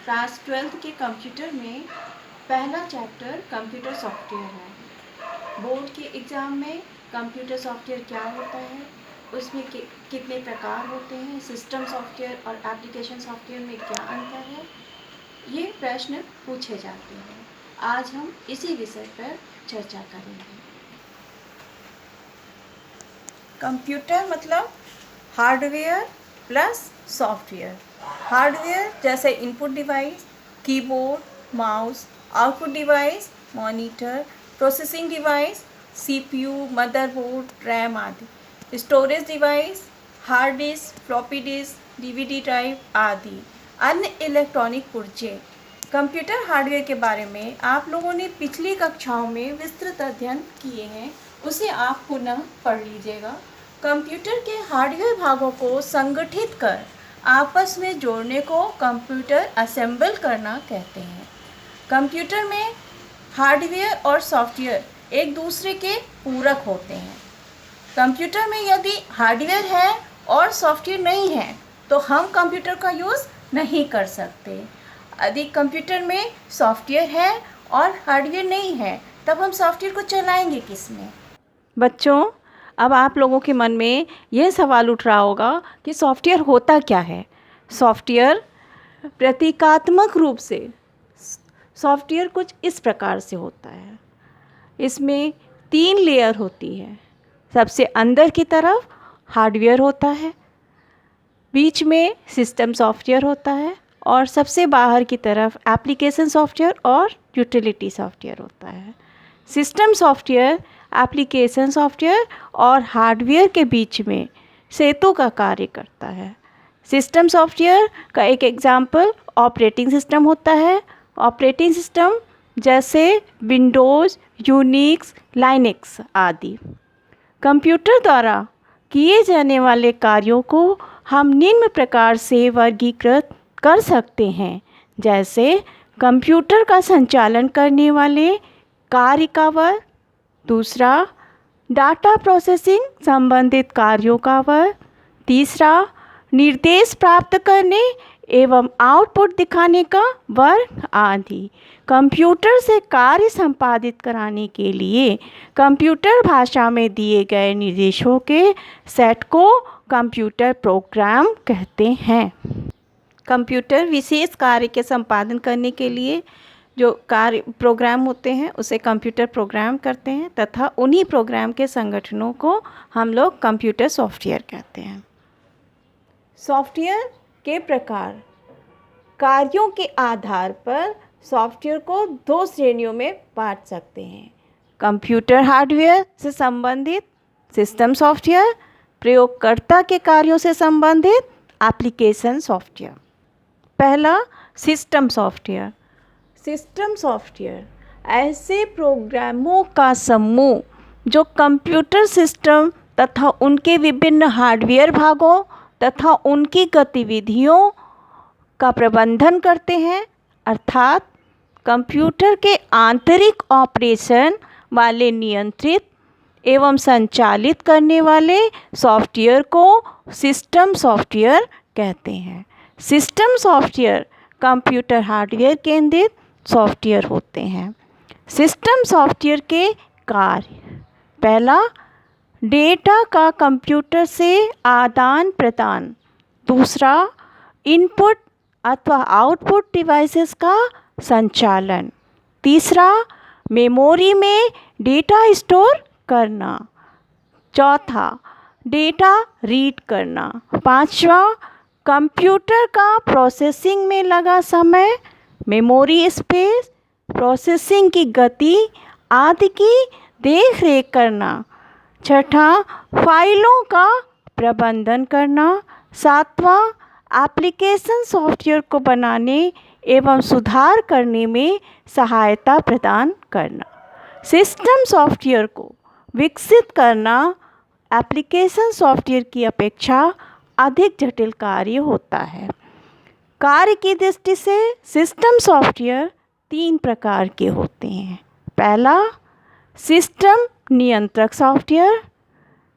Class 12th के computer में पहला चैप्टर कंप्यूटर सॉफ्टवेयर है। बोर्ड के एग्ज़ाम में कंप्यूटर सॉफ्टवेयर क्या होता है, उसमें कितने प्रकार होते हैं, सिस्टम सॉफ्टवेयर और एप्लीकेशन सॉफ्टवेयर में क्या अंतर है, ये प्रश्न पूछे जाते हैं। आज हम इसी विषय पर चर्चा करेंगे। कंप्यूटर मतलब हार्डवेयर प्लस सॉफ्टवेयर। हार्डवेयर जैसे input device, keyboard, mouse, output device, monitor, processing device, CPU, motherboard, RAM आदि। Storage device, hard disk, floppy disk, DVD drive आदि। अन्य इलेक्ट्रॉनिक पुर्जे। कंप्यूटर हार्डवेयर के बारे में आप लोगों ने पिछली कक्षाओं में विस्तृत अध्ययन किए हैं, उसे आप पुनः पढ़ लीजिएगा। कंप्यूटर के हार्डवेयर भागों को संगठित कर आपस में जोड़ने को कंप्यूटर असेंबल करना कहते हैं। कंप्यूटर में हार्डवेयर और सॉफ्टवेयर एक दूसरे के पूरक होते हैं। कंप्यूटर में यदि हार्डवेयर है और सॉफ्टवेयर नहीं है तो हम कंप्यूटर का यूज़ नहीं कर सकते। यदि कंप्यूटर में सॉफ्टवेयर है और हार्डवेयर नहीं है तब हम सॉफ्टवेयर को चलाएंगे किस में? बच्चों, अब आप लोगों के मन में यह सवाल उठ रहा होगा कि सॉफ्टवेयर होता क्या है। सॉफ्टवेयर प्रतीकात्मक रूप से सॉफ्टवेयर कुछ इस प्रकार से होता है। इसमें 3 लेयर होती है। सबसे अंदर की तरफ हार्डवेयर होता है, बीच में सिस्टम सॉफ्टवेयर होता है और सबसे बाहर की तरफ एप्लीकेशन सॉफ्टवेयर और यूटिलिटी सॉफ्टवेयर होता है। सिस्टम सॉफ्टवेयर एप्लीकेशन सॉफ्टवेयर और हार्डवेयर के बीच में सेतु का कार्य करता है। सिस्टम सॉफ्टवेयर का एक एग्जाम्पल ऑपरेटिंग सिस्टम होता है। ऑपरेटिंग सिस्टम जैसे विंडोज़, यूनिक्स, लाइनेक्स आदि। कंप्यूटर द्वारा किए जाने वाले कार्यों को हम निम्न प्रकार से वर्गीकृत कर सकते हैं, जैसे कंप्यूटर का संचालन करने वाले कार्य का वर्ग, दूसरा डाटा प्रोसेसिंग संबंधित कार्यों का वर्ग, तीसरा निर्देश प्राप्त करने एवं आउटपुट दिखाने का वर्ग आदि। कंप्यूटर से कार्य संपादित कराने के लिए कंप्यूटर भाषा में दिए गए निर्देशों के सेट को कंप्यूटर प्रोग्राम कहते हैं। कंप्यूटर विशेष कार्य के संपादन करने के लिए जो कार्य प्रोग्राम होते हैं उसे कंप्यूटर प्रोग्राम करते हैं तथा उन्हीं प्रोग्राम के संगठनों को हम लोग कंप्यूटर सॉफ्टवेयर कहते हैं। सॉफ्टवेयर के प्रकार। कार्यों के आधार पर सॉफ्टवेयर को 2 श्रेणियों में बांट सकते हैं। कंप्यूटर हार्डवेयर से संबंधित सिस्टम सॉफ्टवेयर, प्रयोगकर्ता के कार्यों से संबंधित एप्लीकेशन सॉफ्टवेयर। पहला सिस्टम सॉफ्टवेयर। सिस्टम सॉफ्टवेयर ऐसे प्रोग्रामों का समूह जो कंप्यूटर सिस्टम तथा उनके विभिन्न हार्डवेयर भागों तथा उनकी गतिविधियों का प्रबंधन करते हैं, अर्थात कंप्यूटर के आंतरिक ऑपरेशन वाले नियंत्रित एवं संचालित करने वाले सॉफ्टवेयर को सिस्टम सॉफ्टवेयर कहते हैं। सिस्टम सॉफ्टवेयर कंप्यूटर हार्डवेयर केंद्रित सॉफ्टवेयर होते हैं। सिस्टम सॉफ्टवेयर के कार्य। पहला, डेटा का कंप्यूटर से आदान प्रदान। दूसरा, इनपुट अथवा आउटपुट डिवाइसेस का संचालन। तीसरा, मेमोरी में डेटा स्टोर करना। चौथा, डेटा रीड करना। पांचवा, कंप्यूटर का प्रोसेसिंग में लगा समय, मेमोरी स्पेस, प्रोसेसिंग की गति आदि की देख रेख करना। छठा, फाइलों का प्रबंधन करना। सातवां, एप्लीकेशन सॉफ्टवेयर को बनाने एवं सुधार करने में सहायता प्रदान करना। सिस्टम सॉफ्टवेयर को विकसित करना एप्लीकेशन सॉफ्टवेयर की अपेक्षा अधिक जटिल कार्य होता है। कार्य की दृष्टि से सिस्टम सॉफ्टवेयर 3 प्रकार के होते हैं। पहला, सिस्टम नियंत्रक सॉफ्टवेयर।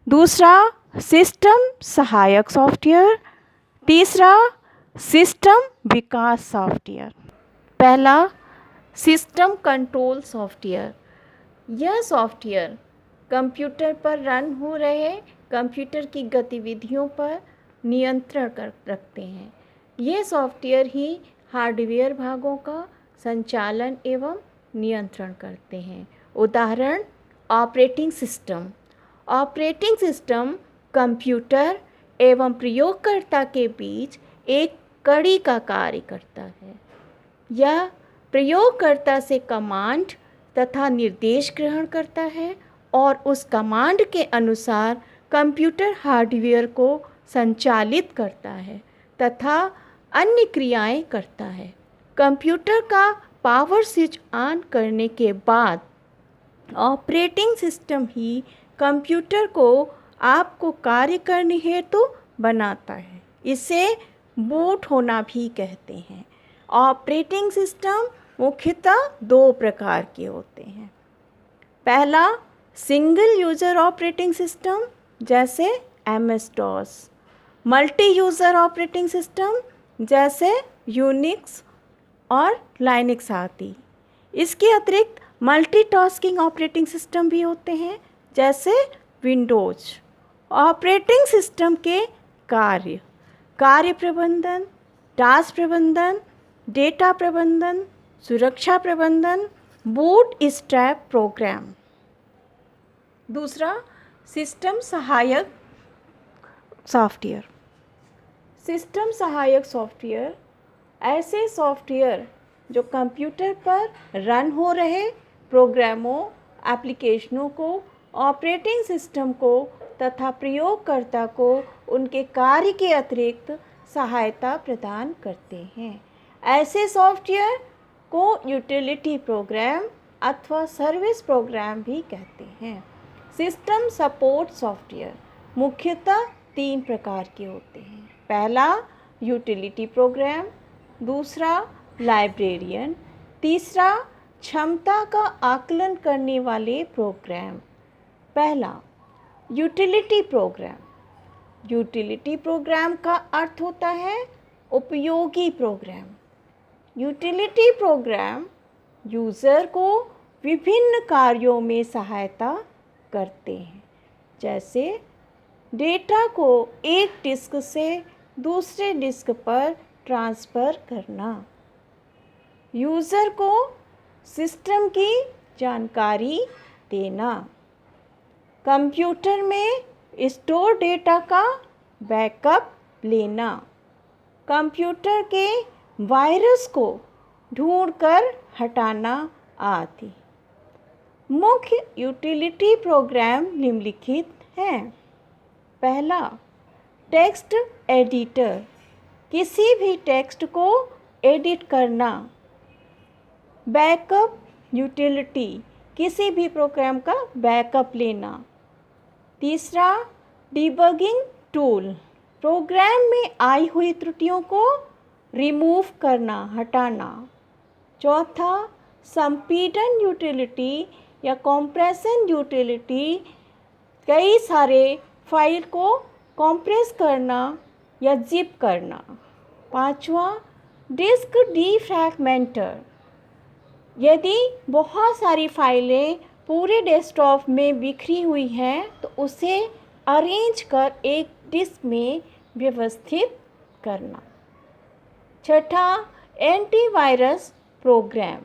दूसरा, सिस्टम सहायक सॉफ्टवेयर। तीसरा, सिस्टम विकास सॉफ्टवेयर। पहला, सिस्टम कंट्रोल सॉफ्टवेयर। यह सॉफ्टवेयर कंप्यूटर पर रन हो रहे कंप्यूटर की गतिविधियों पर नियंत्रण रखते हैं। ये सॉफ्टवेयर ही हार्डवेयर भागों का संचालन एवं नियंत्रण करते हैं। उदाहरण, operating system. Operating system computer एवं प्रयोगकर्ता के बीच एक कड़ी का कार्य करता है। यह प्रयोगकर्ता से कमांड तथा निर्देश ग्रहण करता है और उस कमांड के अनुसार कंप्यूटर हार्डवेयर को संचालित करता है तथा अन्य क्रियाएं करता है। कंप्यूटर का पावर स्विच ऑन करने के बाद ऑपरेटिंग सिस्टम ही कंप्यूटर को आपको कार्य करने हेतु बनाता है। इसे बूट होना भी कहते हैं। ऑपरेटिंग सिस्टम मुख्यतः दो प्रकार के होते हैं। पहला, सिंगल यूज़र ऑपरेटिंग सिस्टम जैसे MS-DOS। Multi user operating system जैसे यूनिक्स और लाइनक्स आदि। इसके अतिरिक्त मल्टीटास्किंग ऑपरेटिंग सिस्टम भी होते हैं जैसे विंडोज। ऑपरेटिंग सिस्टम के कार्य प्रबंधन, टास्क प्रबंधन, डेटा प्रबंधन, सुरक्षा प्रबंधन, बूटस्ट्रैप प्रोग्राम। दूसरा, सिस्टम सहायक सॉफ्टवेयर। सिस्टम सहायक सॉफ्टवेयर ऐसे सॉफ्टवेयर जो कंप्यूटर पर रन हो रहे प्रोग्रामों, एप्लीकेशनों को, ऑपरेटिंग सिस्टम को तथा प्रयोगकर्ता को उनके कार्य के अतिरिक्त सहायता प्रदान करते हैं। ऐसे सॉफ्टवेयर को यूटिलिटी प्रोग्राम अथवा सर्विस प्रोग्राम भी कहते हैं। सिस्टम सपोर्ट सॉफ्टवेयर मुख्यतः 3 प्रकार के होते हैं। पहला, यूटिलिटी प्रोग्राम। दूसरा, लाइब्रेरियन। तीसरा, क्षमता का आकलन करने वाले प्रोग्राम। पहला, यूटिलिटी प्रोग्राम। यूटिलिटी प्रोग्राम का अर्थ होता है उपयोगी प्रोग्राम। यूटिलिटी प्रोग्राम यूज़र को विभिन्न कार्यों में सहायता करते हैं, जैसे डेटा को एक डिस्क से दूसरे डिस्क पर ट्रांसफ़र करना, यूज़र को सिस्टम की जानकारी देना, कंप्यूटर में स्टोर डेटा का बैकअप लेना, कंप्यूटर के वायरस को ढूंढकर हटाना आदि। मुख्य यूटिलिटी प्रोग्राम निम्नलिखित हैं। पहला, टेक्स्ट एडिटर। किसी भी टेक्स्ट को एडिट करना। Backup utility. किसी भी प्रोग्राम का बैकअप लेना। तीसरा, डिबगिंग टूल। प्रोग्राम में आई हुई त्रुटियों को रिमूव करना, हटाना। चौथा, संपीड़न यूटिलिटी या कंप्रेशन यूटिलिटी। कई सारे फाइल को कंप्रेस करना या जिप करना। पांचवा, डिस्क डिफ्रैगमेंटर। यदि बहुत सारी फाइलें पूरे डेस्कटॉप में बिखरी हुई हैं तो उसे अरेंज कर एक डिस्क में व्यवस्थित करना। छठा, एंटीवायरस प्रोग्राम।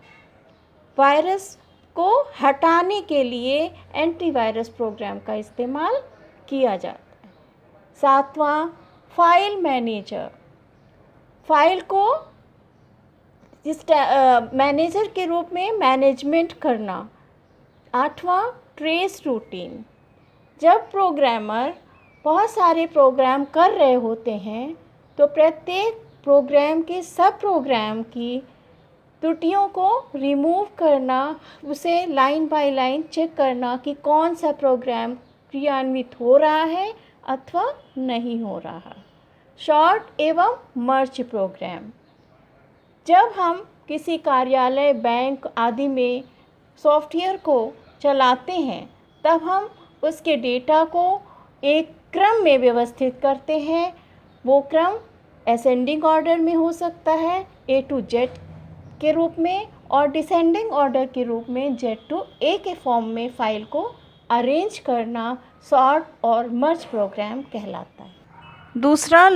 वायरस को हटाने के लिए एंटीवायरस प्रोग्राम का इस्तेमाल किया जाता है। सातवां, फाइल मैनेजर। फाइल को मैनेजर के रूप में मैनेजमेंट करना। आठवां, ट्रेस रूटीन। जब प्रोग्रामर बहुत सारे प्रोग्राम कर रहे होते हैं तो प्रत्येक प्रोग्राम के सब प्रोग्राम की त्रुटियों को रिमूव करना, उसे लाइन बाय लाइन चेक करना कि कौन सा प्रोग्राम क्रियान्वित हो रहा है अथवा नहीं हो रहा। शॉर्ट एवं मर्ज प्रोग्राम। जब हम किसी कार्यालय, बैंक आदि में सॉफ्टवेयर को चलाते हैं तब हम उसके डेटा को एक क्रम में व्यवस्थित करते हैं। वो क्रम असेंडिंग ऑर्डर में हो सकता है A to Z के रूप में, और डिसेंडिंग ऑर्डर के रूप में Z to A के फॉर्म में फाइल को अरेंज करना सॉर्ट और मर्ज प्रोग्राम कहलाता है। दूसरा,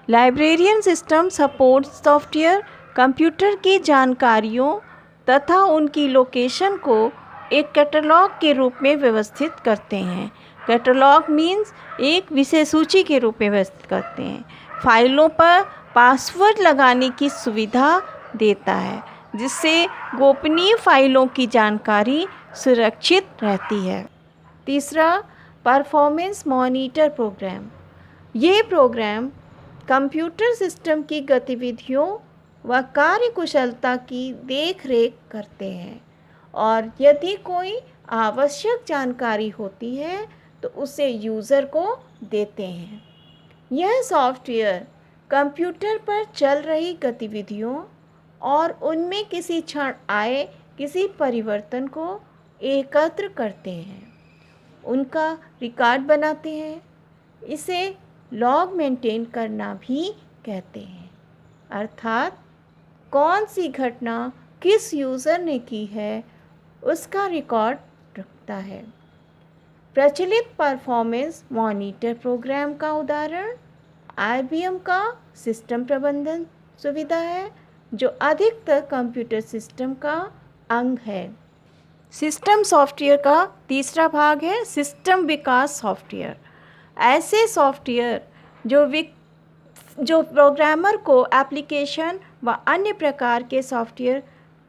librarian system support software computer की जानकारियों तथा उनकी लोकेशन को एक कैटलॉग के रूप में व्यवस्थित करते हैं। कैटलॉग मीन्स एक विषय सूची के रूप में व्यवस्थित करते हैं। फाइलों पर पासवर्ड लगाने की सुविधा देता है, जिससे गोपनीय फाइलों की जानकारी सुरक्षित रहती है। तीसरा, परफॉर्मेंस मॉनिटर प्रोग्राम। ये प्रोग्राम कंप्यूटर सिस्टम की गतिविधियों व कार्यकुशलता की देखरेख करते हैं, और यदि कोई आवश्यक जानकारी होती है तो उसे यूज़र को देते हैं। यह सॉफ्टवेयर कंप्यूटर पर चल रही गतिविधियों और उनमें किसी क्षण आए किसी परिवर्तन को एकत्र करते हैं, उनका रिकॉर्ड बनाते हैं। इसे लॉग मेंटेन करना भी कहते हैं, अर्थात कौन सी घटना किस यूज़र ने की है उसका रिकॉर्ड रखता है। प्रचलित परफॉर्मेंस मॉनिटर प्रोग्राम का उदाहरण IBM का सिस्टम प्रबंधन सुविधा है, जो अधिकतर कंप्यूटर सिस्टम का अंग है। सिस्टम सॉफ्टवेयर का तीसरा भाग है सिस्टम विकास सॉफ्टवेयर। ऐसे सॉफ्टवेयर जो प्रोग्रामर को एप्लीकेशन व अन्य प्रकार के सॉफ्टवेयर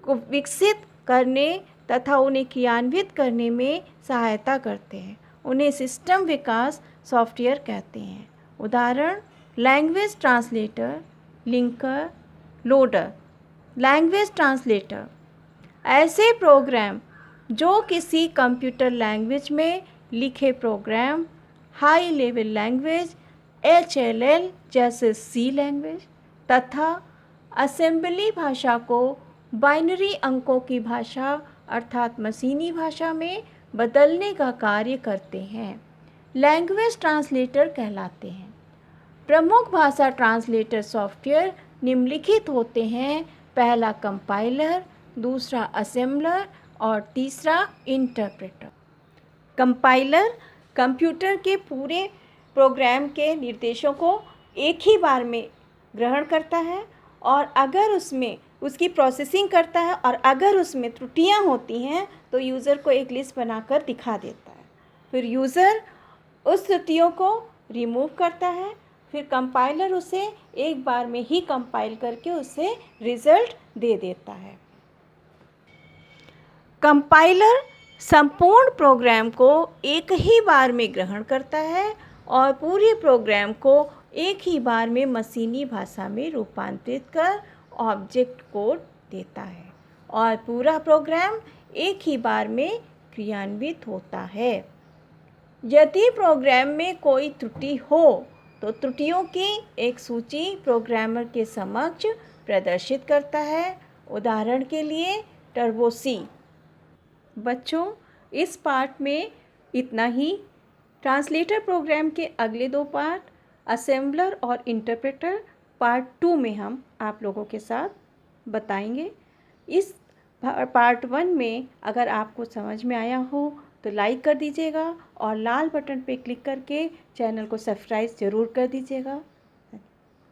को विकसित करने तथा उन्हें क्रियान्वित करने में सहायता करते हैं, उन्हें सिस्टम विकास सॉफ्टवेयर कहते हैं। उदाहरण, language translator, linker, loader. Language translator ऐसे प्रोग्राम जो किसी कंप्यूटर लैंग्वेज में लिखे program, high level language HLL जैसे C लैंग्वेज तथा असेंबली भाषा को बाइनरी अंकों की भाषा अर्थात मशीनी भाषा में बदलने का कार्य करते हैं, लैंग्वेज ट्रांसलेटर कहलाते हैं। प्रमुख भाषा ट्रांसलेटर सॉफ्टवेयर निम्नलिखित होते हैं। पहला कंपाइलर, दूसरा असेंबलर और तीसरा इंटरप्रेटर। कंपाइलर कंप्यूटर के पूरे प्रोग्राम के निर्देशों को एक ही बार में ग्रहण करता है और अगर उसमें उसकी प्रोसेसिंग करता है और अगर उसमें त्रुटियां होती हैं तो यूज़र को एक लिस्ट बनाकर दिखा देता है। फिर यूज़र उस त्रुटियों को रिमूव करता है, फिर कंपाइलर उसे एक बार में ही कंपाइल करके उसे रिज़ल्ट दे देता है। कंपाइलर संपूर्ण प्रोग्राम को एक ही बार में ग्रहण करता है और पूरे प्रोग्राम को एक ही बार में मशीनी भाषा में रूपांतरित कर ऑब्जेक्ट कोड देता है और पूरा प्रोग्राम एक ही बार में क्रियान्वित होता है। यदि प्रोग्राम में कोई त्रुटि हो तो त्रुटियों की एक सूची प्रोग्रामर के समक्ष प्रदर्शित करता है। उदाहरण के लिए टर्बो C। बच्चों, इस पार्ट में इतना ही। ट्रांसलेटर प्रोग्राम के अगले दो पार्ट असेंबलर और इंटरप्रेटर पार्ट 2 में हम आप लोगों के साथ बताएंगे। इस पार्ट 1 में अगर आपको समझ में आया हो तो लाइक कर दीजिएगा और लाल बटन पे क्लिक करके चैनल को सब्सक्राइब ज़रूर कर दीजिएगा।